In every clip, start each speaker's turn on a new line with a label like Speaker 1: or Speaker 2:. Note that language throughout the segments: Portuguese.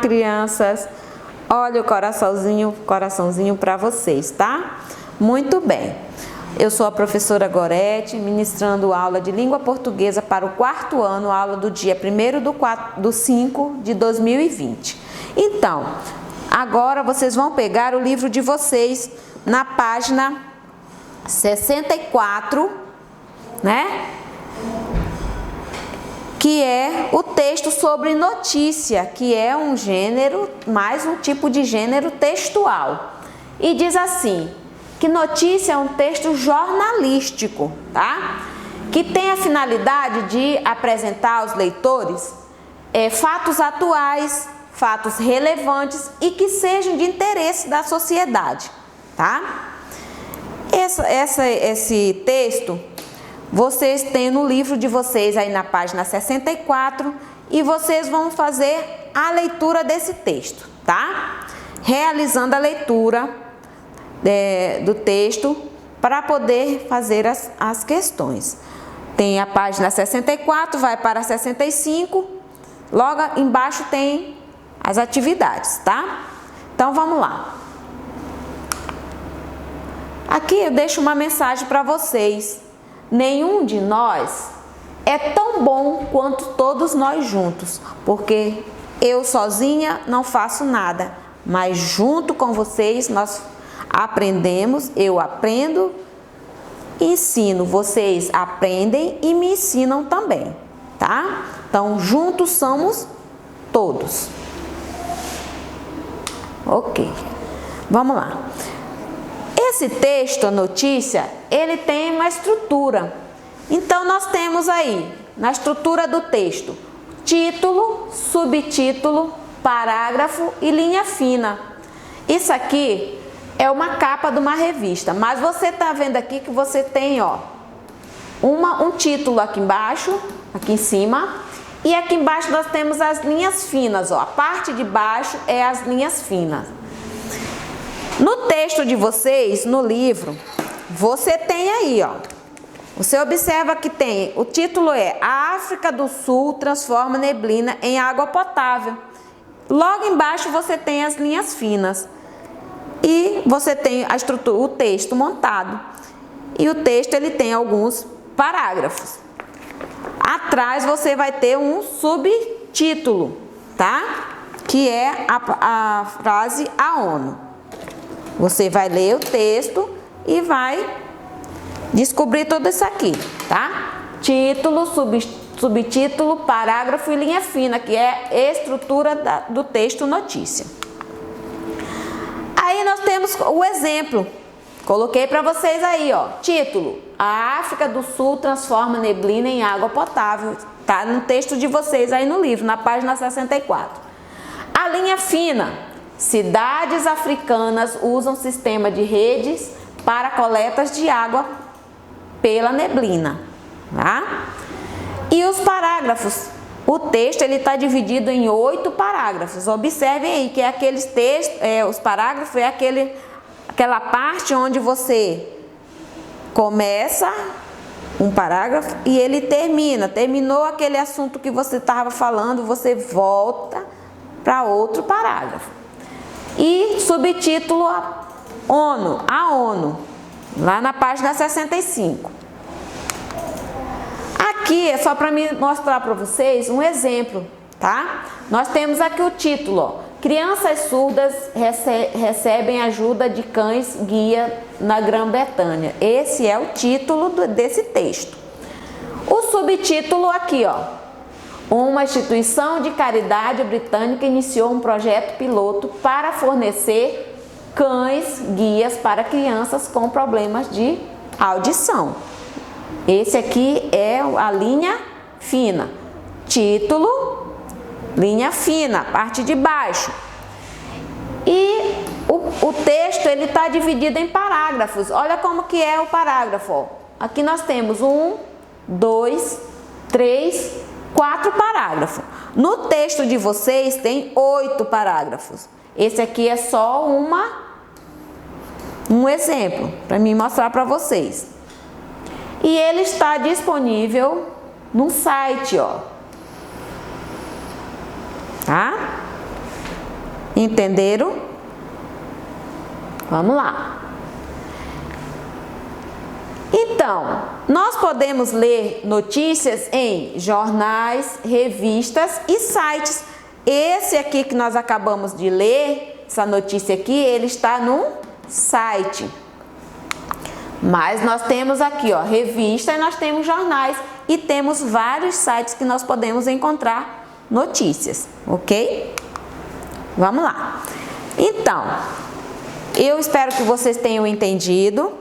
Speaker 1: crianças? Olha o coraçãozinho para vocês, tá? Muito bem. Eu sou a professora Gorete, ministrando aula de língua portuguesa para o 4º ano, aula do dia 1º de 2020. Então, agora vocês vão pegar o livro de vocês na página 64, né? Que é o texto sobre notícia, que é um gênero, mais um tipo de gênero textual. E diz assim, que notícia é um texto jornalístico, tá? Que tem a finalidade de apresentar aos leitores fatos atuais, fatos relevantes e que sejam de interesse da sociedade, tá? Esse texto vocês têm no livro de vocês aí na página 64 e vocês vão fazer a leitura desse texto, tá? Realizando a leitura do texto para poder fazer as questões. Tem a página 64, vai para 65, logo embaixo tem as atividades, tá? Então vamos lá. Aqui eu deixo uma mensagem para vocês. Nenhum de nós é tão bom quanto todos nós juntos, porque eu sozinha não faço nada, mas junto com vocês nós aprendemos, eu aprendo, ensino, vocês aprendem e me ensinam também, tá? Então, juntos somos todos. Ok, vamos lá. Esse texto, a notícia, ele tem uma estrutura. Então, nós temos aí, na estrutura do texto, título, subtítulo, parágrafo e linha fina. Isso aqui é uma capa de uma revista, mas você está vendo aqui que você tem, ó, um título aqui embaixo, aqui em cima, e aqui embaixo nós temos as linhas finas, ó. A parte de baixo é as linhas finas. No texto de vocês, no livro, você tem aí, ó. Você observa que tem, o título é A África do Sul transforma neblina em água potável. Logo embaixo você tem as linhas finas. E você tem a estrutura, o texto montado. E o texto ele tem alguns parágrafos. Atrás você vai ter um subtítulo, tá? Que é a frase A ONU. Você vai ler o texto e vai descobrir tudo isso aqui, tá? Título, subtítulo, parágrafo e linha fina, que é a estrutura do texto notícia. Aí nós temos o exemplo. Coloquei para vocês aí, ó. Título: A África do Sul transforma neblina em água potável. Tá no texto de vocês aí no livro, na página 64. A linha fina: cidades africanas usam sistema de redes para coletas de água pela neblina, tá? E os parágrafos. O texto ele está dividido em 8 parágrafos. Observem aí que é aqueles textos, os parágrafos é aquela parte onde você começa um parágrafo e ele terminou aquele assunto que você estava falando, você volta para outro parágrafo. E subtítulo a ONU, lá na página 65. Aqui é só para me mostrar para vocês um exemplo, tá? Nós temos aqui o título, ó. Crianças surdas recebem ajuda de cães guia na Grã-Bretanha. Esse é o título desse texto. O subtítulo aqui, ó. Uma instituição de caridade britânica iniciou um projeto piloto para fornecer cães guias para crianças com problemas de audição. Esse aqui é a linha fina. Título, linha fina, parte de baixo. E o texto ele está dividido em parágrafos. Olha como que é o parágrafo. Ó. Aqui nós temos 1, 2, 3, 4 parágrafos. No texto de vocês tem 8 parágrafos. Esse aqui é só um exemplo para mim mostrar para vocês. E ele está disponível no site, ó. Tá? Entenderam? Vamos lá. Então, nós podemos ler notícias em jornais, revistas e sites. Esse aqui que nós acabamos de ler, essa notícia aqui, ele está num site. Mas nós temos aqui, ó, revista e nós temos jornais e temos vários sites que nós podemos encontrar notícias, ok? Vamos lá. Então, eu espero que vocês tenham entendido.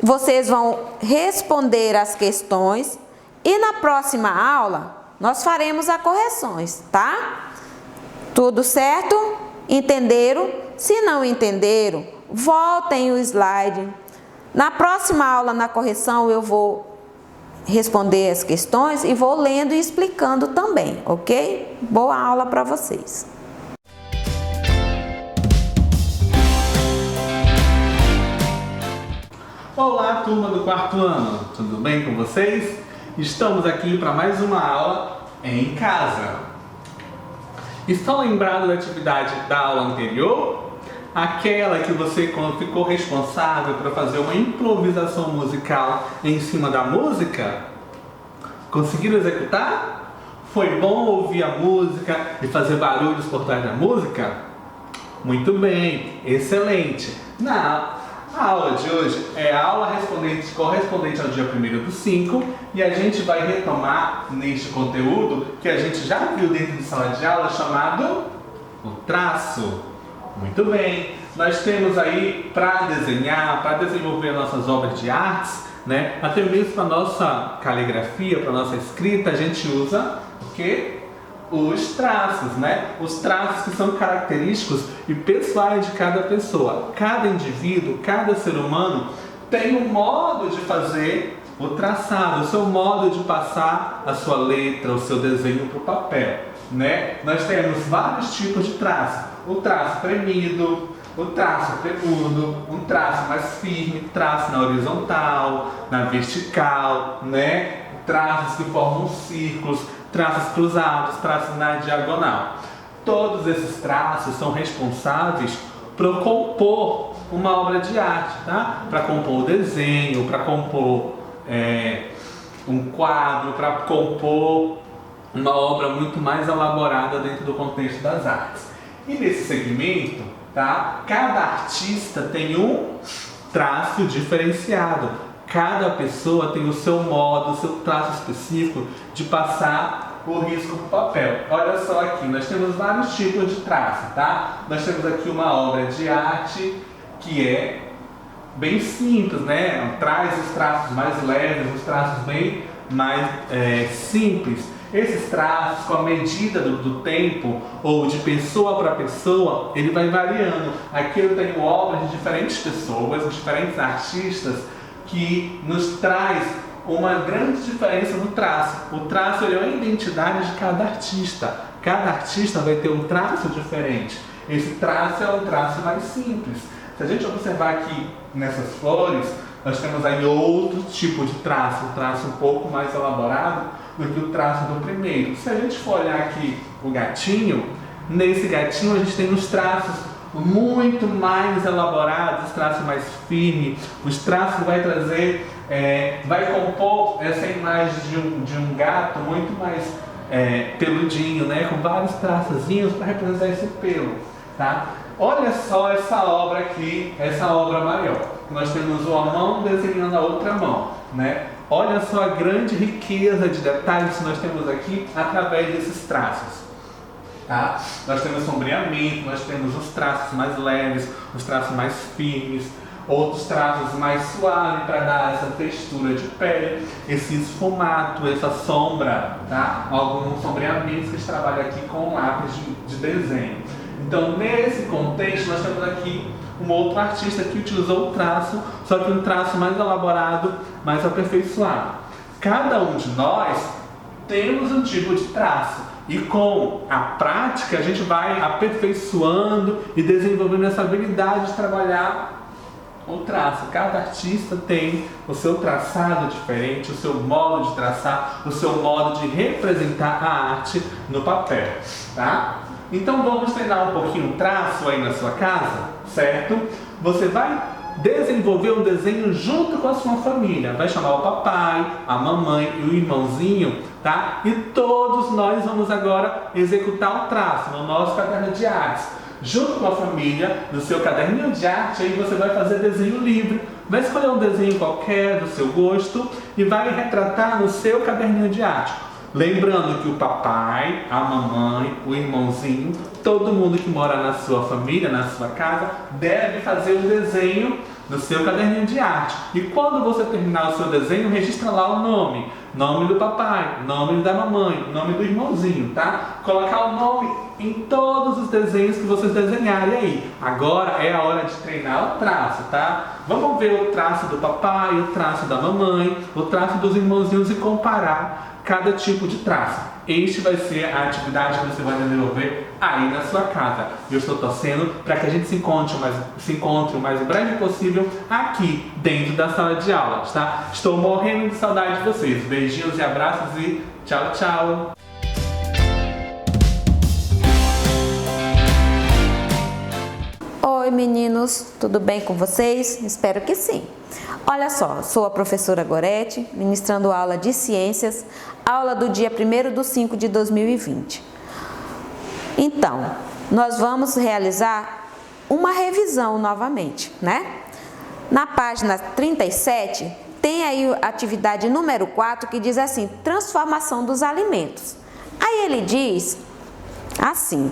Speaker 1: Vocês vão responder as questões e na próxima aula nós faremos as correções, tá? Tudo certo? Entenderam? Se não entenderam, voltem o slide. Na próxima aula, na correção, eu vou responder as questões e vou lendo e explicando também, ok? Boa aula para vocês!
Speaker 2: Olá, turma do quarto ano, tudo bem com vocês? Estamos aqui para mais uma aula em casa. Estão lembrados da atividade da aula anterior? Aquela que você ficou responsável para fazer uma improvisação musical em cima da música? Conseguiram executar? Foi bom ouvir a música e fazer barulhos por trás da música? Muito bem, excelente! A aula de hoje é a aula correspondente ao dia 1º/5 e a gente vai retomar neste conteúdo que a gente já viu dentro de sala de aula chamado o traço. Muito bem, nós temos aí para desenhar, para desenvolver nossas obras de artes, né? Até mesmo para nossa caligrafia, para nossa escrita, a gente usa o quê? Os traços, né? Os traços que são característicos e pessoais de cada pessoa. Cada indivíduo, cada ser humano tem um modo de fazer o traçado, o seu modo de passar a sua letra, o seu desenho para o papel, né? Nós temos vários tipos de traço. O traço premido, o traço peludo, um traço mais firme, traço na horizontal, na vertical, né? Traços que formam círculos, traços cruzados, traços na diagonal. Todos esses traços são responsáveis por compor uma obra de arte, tá? Para compor o desenho, para compor um quadro, para compor uma obra muito mais elaborada dentro do contexto das artes. E nesse segmento, tá? Cada artista tem um traço diferenciado. Cada pessoa tem o seu modo, o seu traço específico de passar o risco para o papel. Olha só aqui, nós temos vários tipos de traço, tá? Nós temos aqui uma obra de arte que é bem simples, né? Traz os traços mais leves, os traços bem mais simples. Esses traços, com a medida do tempo ou de pessoa para pessoa, ele vai variando. Aqui eu tenho obras de diferentes pessoas, diferentes artistas, que nos traz uma grande diferença no traço. O traço ele é uma identidade de cada artista. Cada artista vai ter um traço diferente. Esse traço é um traço mais simples. Se a gente observar aqui nessas flores, nós temos aí outro tipo de traço, um traço um pouco mais elaborado do que o traço do primeiro. Se a gente for olhar aqui o gatinho, nesse gatinho a gente tem os traços muito mais elaborados, os traços mais firmes, os traços vai trazer, vai compor essa imagem de um gato muito mais peludinho, né? Com vários traçozinhos para representar esse pelo, tá? Olha só essa obra aqui, essa obra maior. Nós temos uma mão desenhando a outra mão, né? Olha só a grande riqueza de detalhes que nós temos aqui através desses traços. Tá? Nós temos sombreamento, nós temos os traços mais leves, os traços mais firmes, outros traços mais suaves para dar essa textura de pele, esse esfumato, essa sombra, tá? Alguns sombreamentos que a gente trabalha aqui com lápis de desenho. Então, nesse contexto, nós temos aqui um outro artista que utilizou o traço, só que um traço mais elaborado, mais aperfeiçoado. Cada um de nós temos um tipo de traço e com a prática a gente vai aperfeiçoando e desenvolvendo essa habilidade de trabalhar o traço. Cada artista tem o seu traçado diferente, o seu modo de traçar, o seu modo de representar a arte no papel, tá? Então vamos treinar um pouquinho o traço aí na sua casa, certo? Você vai desenvolver um desenho junto com a sua família. Vai chamar o papai, a mamãe e o irmãozinho, tá? E todos nós vamos agora executar o traço no nosso caderno de artes. Junto com a família, no seu caderninho de arte, aí você vai fazer desenho livre. Vai escolher um desenho qualquer do seu gosto e vai retratar no seu caderninho de arte. Lembrando que o papai, a mamãe, o irmãozinho, todo mundo que mora na sua família, na sua casa, deve fazer um desenho no seu caderninho de arte. E quando você terminar o seu desenho, registra lá o nome. Nome do papai, nome da mamãe, nome do irmãozinho, tá? Colocar o nome em todos os desenhos que vocês desenharem aí. Agora é a hora de treinar o traço, tá? Vamos ver o traço do papai, o traço da mamãe, o traço dos irmãozinhos e comparar cada tipo de traço. Este vai ser a atividade que você vai desenvolver aí na sua casa. Eu estou torcendo para que a gente se encontre o mais breve possível aqui dentro da sala de aula, tá? Estou morrendo de saudade de vocês. Beijinhos e abraços e tchau, tchau!
Speaker 1: Oi meninos, tudo bem com vocês? Espero que sim. Olha só, sou a professora Gorete, ministrando aula de ciências, aula do dia 1º/5/2020. Então, nós vamos realizar uma revisão novamente, né? Na página 37, tem aí a atividade número 4 que diz assim, transformação dos alimentos. Aí ele diz assim,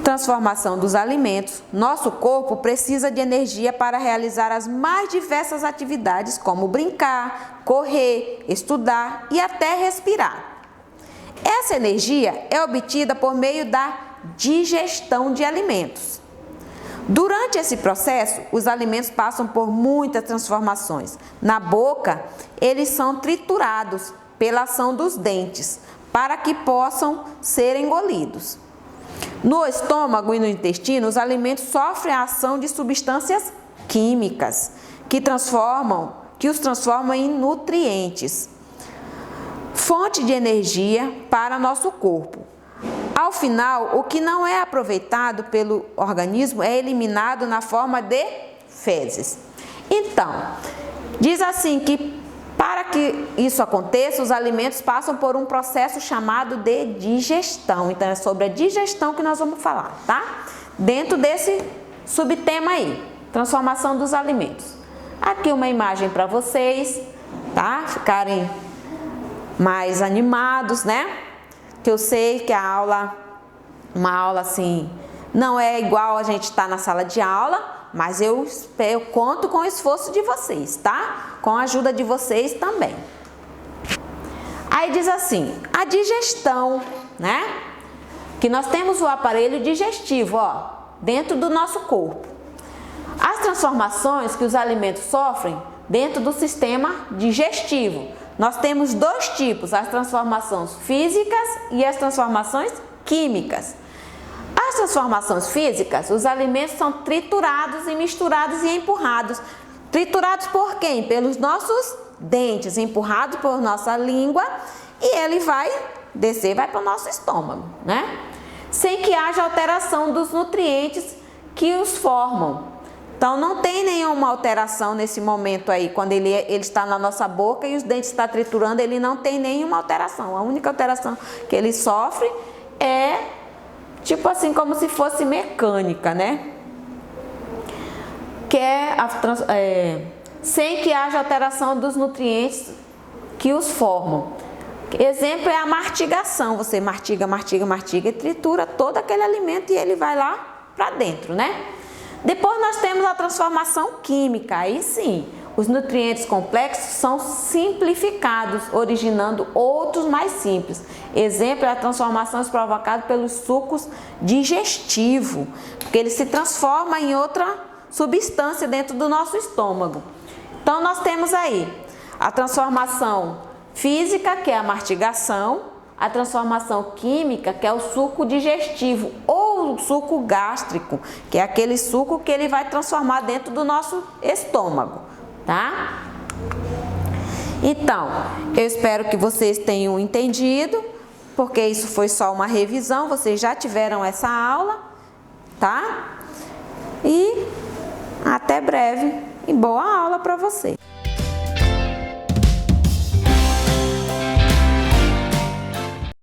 Speaker 1: transformação dos alimentos. Nosso corpo precisa de energia para realizar as mais diversas atividades, como brincar, correr, estudar e até respirar. Essa energia é obtida por meio da digestão de alimentos. Durante esse processo, os alimentos passam por muitas transformações. Na boca, eles são triturados pela ação dos dentes, para que possam ser engolidos. No estômago e no intestino, os alimentos sofrem a ação de substâncias químicas que os transformam em nutrientes, fonte de energia para nosso corpo. Ao final, o que não é aproveitado pelo organismo é eliminado na forma de fezes. Então, diz assim que para que isso aconteça, os alimentos passam por um processo chamado de digestão. Então, é sobre a digestão que nós vamos falar, tá? Dentro desse subtema aí, transformação dos alimentos. Aqui uma imagem para vocês, tá? Ficarem mais animados, né? Que eu sei que uma aula assim, não é igual a gente estar na sala de aula, mas eu conto com o esforço de vocês, tá? Com a ajuda de vocês também. Aí diz assim, a digestão, né? Que nós temos o aparelho digestivo, ó, dentro do nosso corpo. As transformações que os alimentos sofrem dentro do sistema digestivo. Nós temos dois tipos, as transformações físicas e as transformações químicas. As transformações físicas, os alimentos são triturados e misturados e empurrados. Triturados por quem? Pelos nossos dentes, empurrado por nossa língua e ele vai descer, vai para o nosso estômago, né? Sem que haja alteração dos nutrientes que os formam. Então, não tem nenhuma alteração nesse momento aí, quando ele está na nossa boca e os dentes estão triturando, ele não tem nenhuma alteração. A única alteração que ele sofre é, tipo assim, como se fosse mecânica, né? Que é sem que haja alteração dos nutrientes que os formam. Exemplo é a mastigação. Você mastiga, mastiga, mastiga e tritura todo aquele alimento e ele vai lá para dentro, né? Depois nós temos a transformação química. Aí sim, os nutrientes complexos são simplificados, originando outros mais simples. Exemplo é a transformação provocada pelos sucos digestivos, porque ele se transforma em outra substância dentro do nosso estômago. Então nós temos aí a transformação física, que é a mastigação, a transformação química, que é o suco digestivo, ou o suco gástrico, que é aquele suco que ele vai transformar dentro do nosso estômago, tá? Então, eu espero que vocês tenham entendido, porque isso foi só uma revisão, vocês já tiveram essa aula, tá? E até breve e boa aula para vocês.